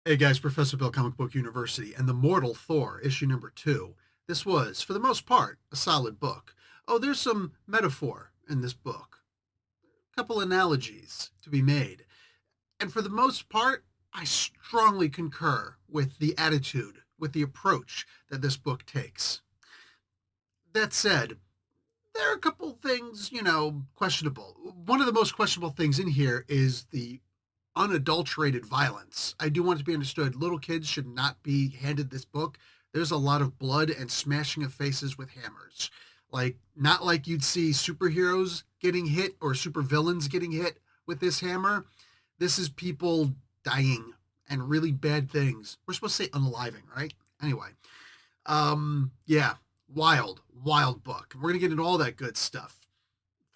Hey guys, Professor Bill, Comic Book University, and the Mortal Thor, issue number 2. This was, for the most part, a solid book. Oh, there's some metaphor in this book, a couple analogies to be made. And for the most part, I strongly concur with the attitude, with the approach that this book takes. That said, there are a couple things, questionable. One of the most questionable things in here is the unadulterated violence. I do want it to be understood little kids should not be handed this book. There's a lot of blood and smashing of faces with hammers. Like, not like you'd see superheroes getting hit or supervillains getting hit with this hammer. This is people dying and really bad things. We're supposed to say unaliving, right? Anyway, yeah, wild book. We're going to get into all that good stuff.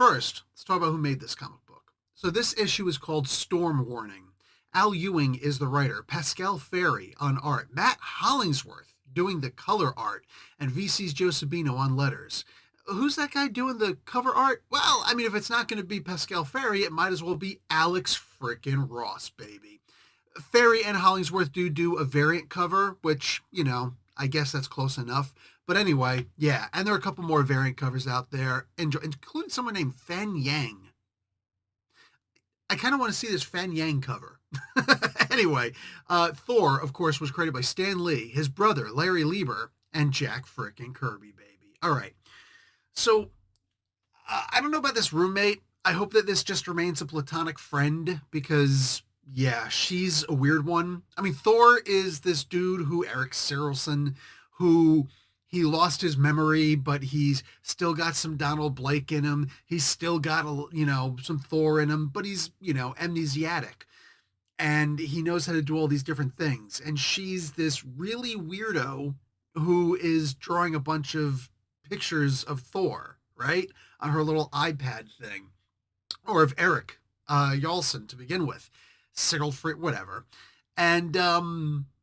First, let's talk about who made this comic book. So this issue is called Storm Warning. Al Ewing is the writer, Pascal Ferry on art, Matt Hollingsworth doing the color art, and VC's Joe Sabino on letters. Who's that guy doing the cover art? Well, I mean, if it's not going to be Pascal Ferry, it might as well be Alex frickin' Ross, baby. Ferry and Hollingsworth do a variant cover, which, I guess that's close enough. But anyway, yeah, and there are a couple more variant covers out there, including someone named Fan Yang. I kind of want to see this Fan Yang cover. Anyway, Thor, of course, was created by Stan Lee, his brother, Larry Lieber, and Jack frickin' Kirby, baby. All right. So, I don't know about this roommate. I hope that this just remains a platonic friend because, yeah, she's a weird one. I mean, Thor is this dude Eric Sarelson, who he lost his memory, but he's still got some Donald Blake in him. He's still got, some Thor in him, but he's, amnesiac. And he knows how to do all these different things. And she's this really weirdo who is drawing a bunch of pictures of Thor, right? On her little iPad thing. Or of Eric Yalson to begin with. Cyril Free, whatever. And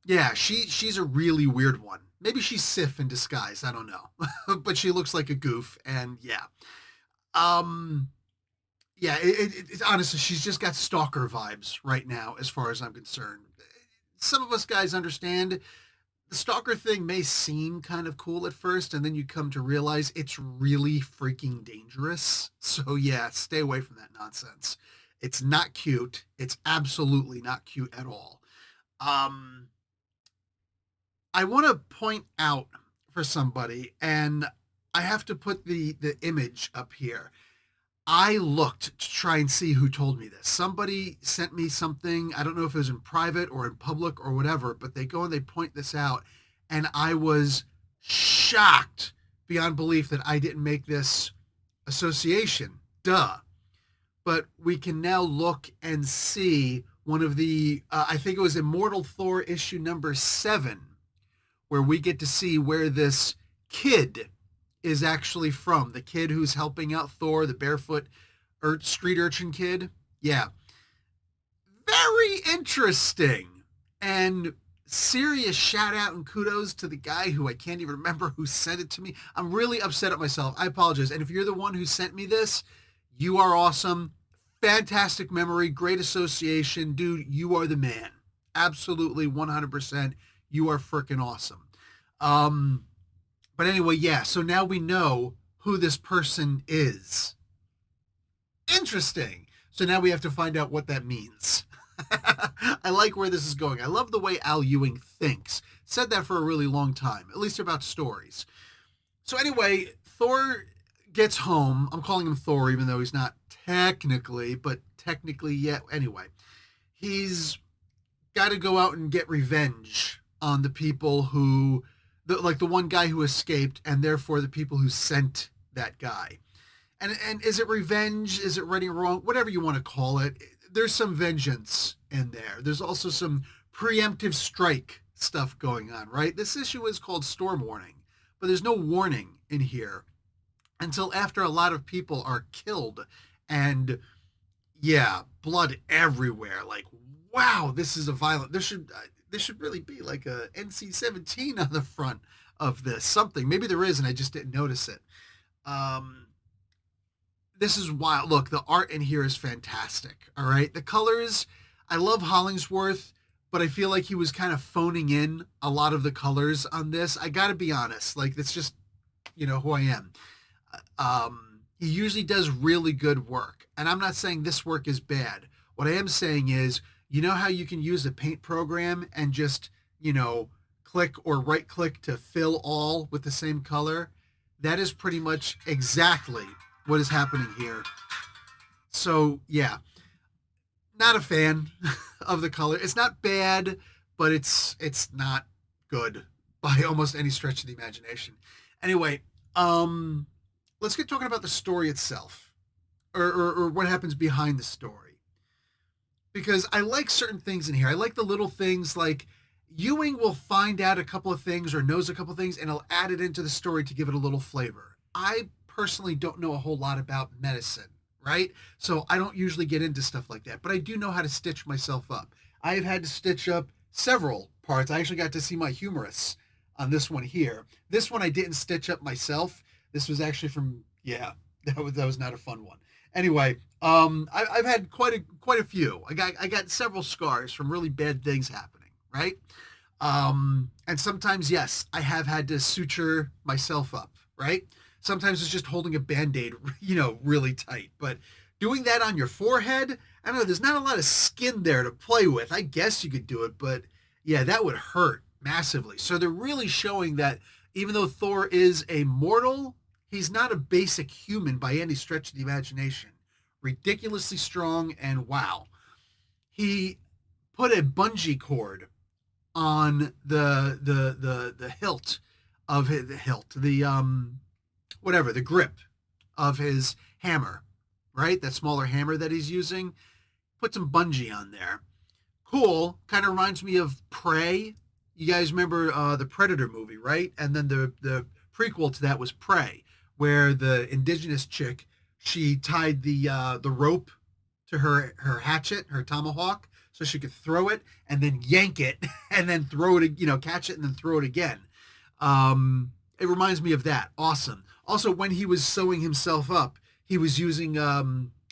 yeah, she's a really weird one. Maybe she's Sif in disguise. I don't know. But she looks like a goof. And yeah. Yeah, it's honestly, she's just got stalker vibes right now, as far as I'm concerned. Some of us guys understand the stalker thing may seem kind of cool at first, and then you come to realize it's really freaking dangerous. So yeah, stay away from that nonsense. It's not cute. It's absolutely not cute at all. Um, I want to point out for somebody, and I have to put the image up here. I looked to try and see who told me this. Somebody sent me something. I don't know if it was in private or in public or whatever, but they go and they point this out. And I was shocked beyond belief that I didn't make this association. Duh. But we can now look and see one of I think it was Immortal Thor issue number 7, where we get to see where this kid is actually from. The kid who's helping out Thor, the barefoot street urchin kid. Yeah. Very interesting. And serious shout out and kudos to the guy who I can't even remember who sent it to me. I'm really upset at myself. I apologize. And if you're the one who sent me this, you are awesome. Fantastic memory. Great association. Dude, you are the man. Absolutely 100%. You are freaking awesome. But anyway, yeah, so now we know who this person is. Interesting. So now we have to find out what that means. I like where this is going. I love the way Al Ewing thinks. Said that for a really long time, at least about stories. So anyway, Thor gets home. I'm calling him Thor, even though he's not technically, but technically yet. Anyway, he's got to go out and get revenge on the people who like the one guy who escaped, and therefore the people who sent that guy. And is it revenge? Is it right or wrong? Whatever you want to call it. There's some vengeance in there. There's also some preemptive strike stuff going on, right? This issue is called Storm Warning, but there's no warning in here until after a lot of people are killed, and yeah, blood everywhere. Like, wow, this is a violent. There should really be like a NC-17 on the front of this. Something. Maybe there is, and I just didn't notice it. This is wild. Look, the art in here is fantastic. All right. The colors, I love Hollingsworth, but I feel like he was kind of phoning in a lot of the colors on this. I got to be honest, like that's just who I am. He usually does really good work, and I'm not saying this work is bad. What I am saying is, how you can use a paint program and just click or right click to fill all with the same color. That is pretty much exactly what is happening here. So yeah, not a fan of the color. It's not bad, but it's not good by almost any stretch of the imagination. Anyway, let's get talking about the story itself, or what happens behind the story. Because I like certain things in here. I like the little things like Ewing will find out a couple of things or knows a couple of things and he'll add it into the story to give it a little flavor. I personally don't know a whole lot about medicine, right? So I don't usually get into stuff like that, but I do know how to stitch myself up. I have had to stitch up several parts. I actually got to see my humerus on this one here. This one I didn't stitch up myself. This was actually from, that was not a fun one. Anyway, I've had quite a few. I got several scars from really bad things happening, right? And sometimes, yes, I have had to suture myself up, right? Sometimes it's just holding a Band-Aid, really tight. But doing that on your forehead, I don't know, there's not a lot of skin there to play with. I guess you could do it, but yeah, that would hurt massively. So they're really showing that even though Thor is a mortal, he's not a basic human by any stretch of the imagination. Ridiculously strong, and wow. He put a bungee cord on the hilt of the grip of his hammer, right? That smaller hammer that he's using. Put some bungee on there. Cool. Kind of reminds me of Prey. You guys remember the Predator movie, right? And then the prequel to that was Prey, where the indigenous chick, she tied the rope to her hatchet, her tomahawk, so she could throw it and then yank it and then throw it, catch it and then throw it again. It reminds me of that. Awesome. Also, when he was sewing himself up, he was using, I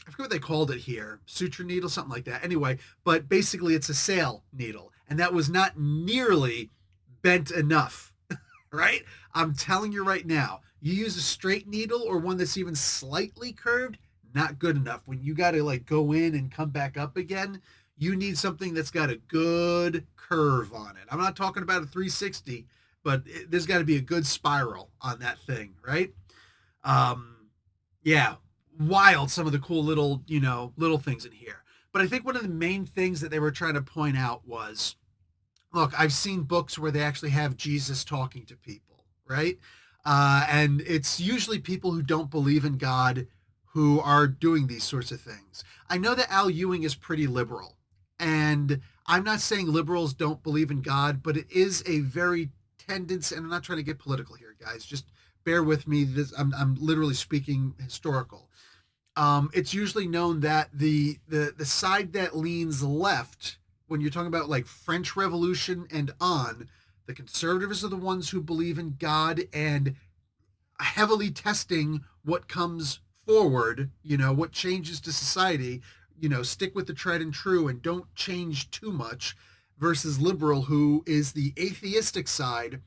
forget what they called it here, suture needle, something like that. Anyway, but basically it's a sail needle, and that was not nearly bent enough, right? I'm telling you right now, you use a straight needle or one that's even slightly curved, not good enough. When you got to like go in and come back up again, you need something that's got a good curve on it. I'm not talking about a 360, but there's got to be a good spiral on that thing, right? Yeah, wild, some of the cool little things in here. But I think one of the main things that they were trying to point out was, look, I've seen books where they actually have Jesus talking to people, right? And it's usually people who don't believe in God who are doing these sorts of things. I know that Al Ewing is pretty liberal, and I'm not saying liberals don't believe in God, but it is a very tendency, and I'm not trying to get political here, guys, just bear with me. I'm literally speaking historical. It's usually known that the side that leans left, when you're talking about like French Revolution and on, the conservatives are the ones who believe in God and heavily testing what comes forward, what changes to society, stick with the tried and true and don't change too much, versus liberal, who is the atheistic side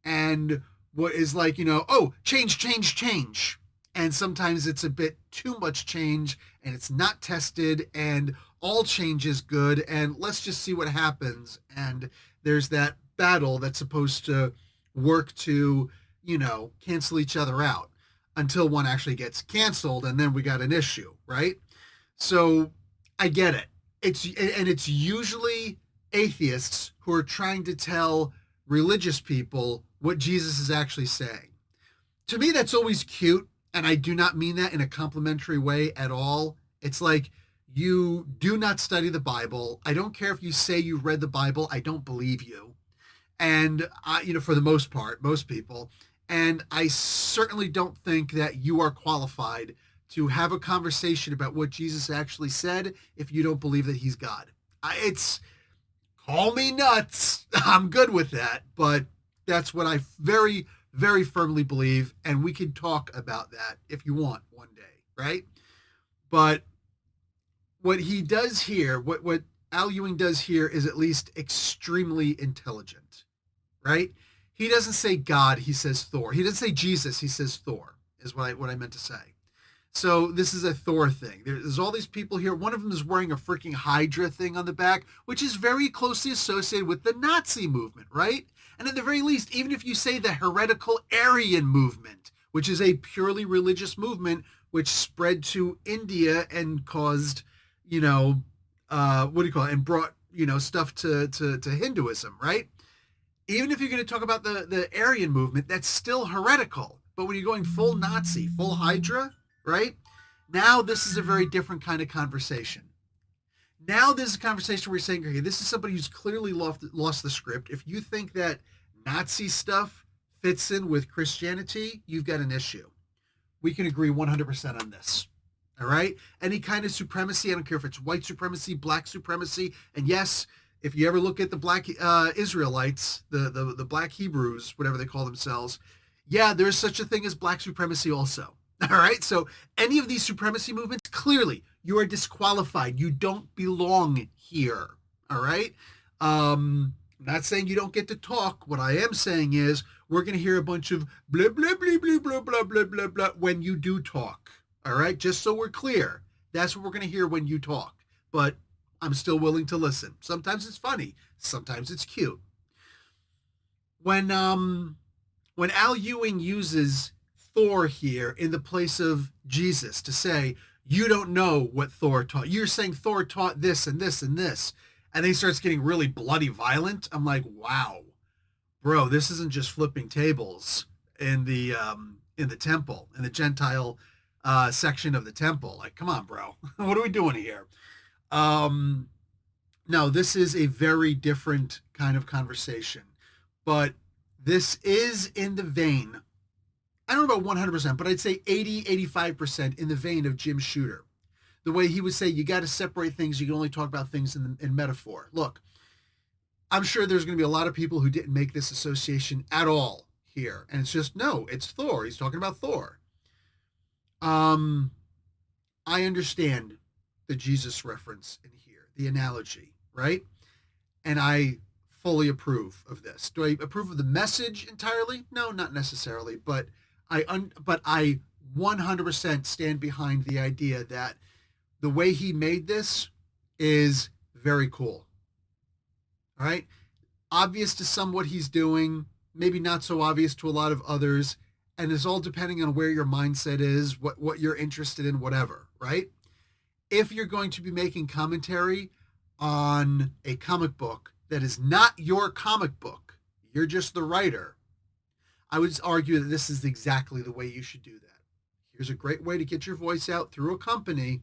and what is like, oh, change. And sometimes it's a bit too much change and it's not tested and all change is good and let's just see what happens. And there's that battle that's supposed to work to, cancel each other out until one actually gets canceled and then we got an issue, right? So I get it. It's usually atheists who are trying to tell religious people what Jesus is actually saying. To me, that's always cute, and I do not mean that in a complimentary way at all. It's like, you do not study the Bible. I don't care if you say you read the Bible. I don't believe you. And, for the most part, most people. And I certainly don't think that you are qualified to have a conversation about what Jesus actually said if you don't believe that he's God. Call me nuts. I'm good with that. But that's what I very, very firmly believe. And we can talk about that if you want one day, right? But what he does here, what Al Ewing does here is at least extremely intelligent, right? He doesn't say God, he says Thor. He doesn't say Jesus, he says Thor, is what I meant to say. So this is a Thor thing. There's all these people here. One of them is wearing a freaking Hydra thing on the back, which is very closely associated with the Nazi movement, right? And at the very least, even if you say the heretical Aryan movement, which is a purely religious movement which spread to India and caused, what do you call it, and brought, stuff to Hinduism, right? Even if you're going to talk about the Aryan movement, that's still heretical. But when you're going full Nazi, full Hydra, right? Now this is a very different kind of conversation. Now this is a conversation where you're saying, okay, this is somebody who's clearly lost the script. If you think that Nazi stuff fits in with Christianity, you've got an issue. We can agree 100% on this. All right? Any kind of supremacy, I don't care if it's white supremacy, black supremacy, and yes, if you ever look at the black Israelites, the black Hebrews, whatever they call themselves, yeah, there's such a thing as black supremacy also. All right? So any of these supremacy movements, clearly, you are disqualified. You don't belong here. All right? I'm not saying you don't get to talk. What I am saying is we're going to hear a bunch of blah, blah, blah, blah, blah, blah, blah, blah, blah when you do talk. All right? Just so we're clear. That's what we're going to hear when you talk. But I'm still willing to listen. Sometimes it's funny. Sometimes it's cute. When Al Ewing uses Thor here in the place of Jesus to say, you don't know what Thor taught. You're saying Thor taught this and this and this. And then he starts getting really bloody violent. I'm like, wow, bro, this isn't just flipping tables in the temple, in the Gentile section of the temple. Like, come on, bro. What are we doing here? No, this is a very different kind of conversation. But this is in the vein, I don't know about 100%, but I'd say 80, 85% in the vein of Jim Shooter. The way he would say, you got to separate things. You can only talk about things in metaphor. Look, I'm sure there's going to be a lot of people who didn't make this association at all here. And it's just, no, it's Thor. He's talking about Thor. I understand the Jesus reference in here, the analogy, right? And I fully approve of this. Do I approve of the message entirely? No, not necessarily, but I 100% stand behind the idea that the way he made this is very cool. All right? Obvious to some what he's doing, maybe not so obvious to a lot of others, and it's all depending on where your mindset is, what you're interested in, whatever, right? If you're going to be making commentary on a comic book that is not your comic book, you're just the writer, I would argue that this is exactly the way you should do that. Here's a great way to get your voice out through a company.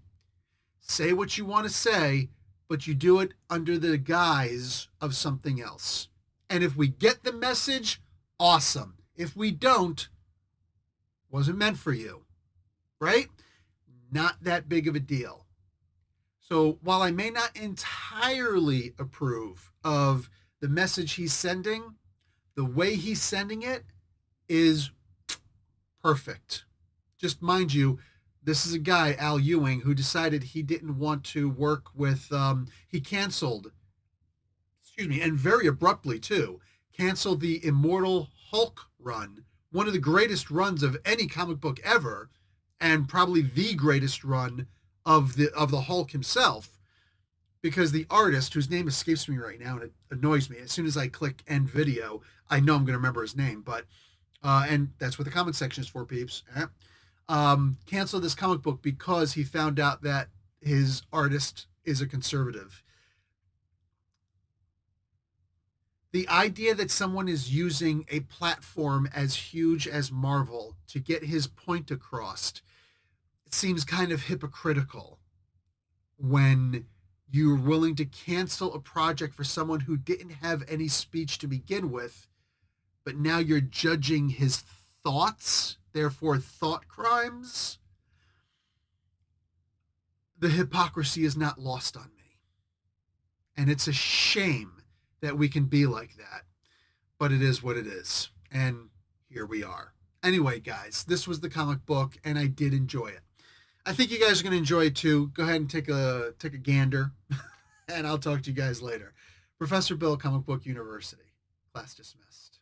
Say what you want to say, but you do it under the guise of something else. And if we get the message, awesome. If we don't, wasn't meant for you, right? Not that big of a deal. So while I may not entirely approve of the message he's sending, the way he's sending it is perfect. Just mind you, this is a guy, Al Ewing, who decided he didn't want to work with, he canceled, and very abruptly too, canceled the Immortal Hulk run, one of the greatest runs of any comic book ever, and probably the greatest run of the Hulk himself, because the artist, whose name escapes me right now, and it annoys me, as soon as I click end video, I know I'm going to remember his name, but, and that's what the comment section is for, peeps, canceled this comic book because he found out that his artist is a conservative. The idea that someone is using a platform as huge as Marvel to get his point across, it seems kind of hypocritical when you're willing to cancel a project for someone who didn't have any speech to begin with, but now you're judging his thoughts, therefore thought crimes. The hypocrisy is not lost on me. And it's a shame that we can be like that, but it is what it is. And here we are. Anyway, guys, this was the comic book and I did enjoy it. I think you guys are going to enjoy it too. Go ahead and take a gander. And I'll talk to you guys later. Professor Bill, Comic Book University. Class dismissed.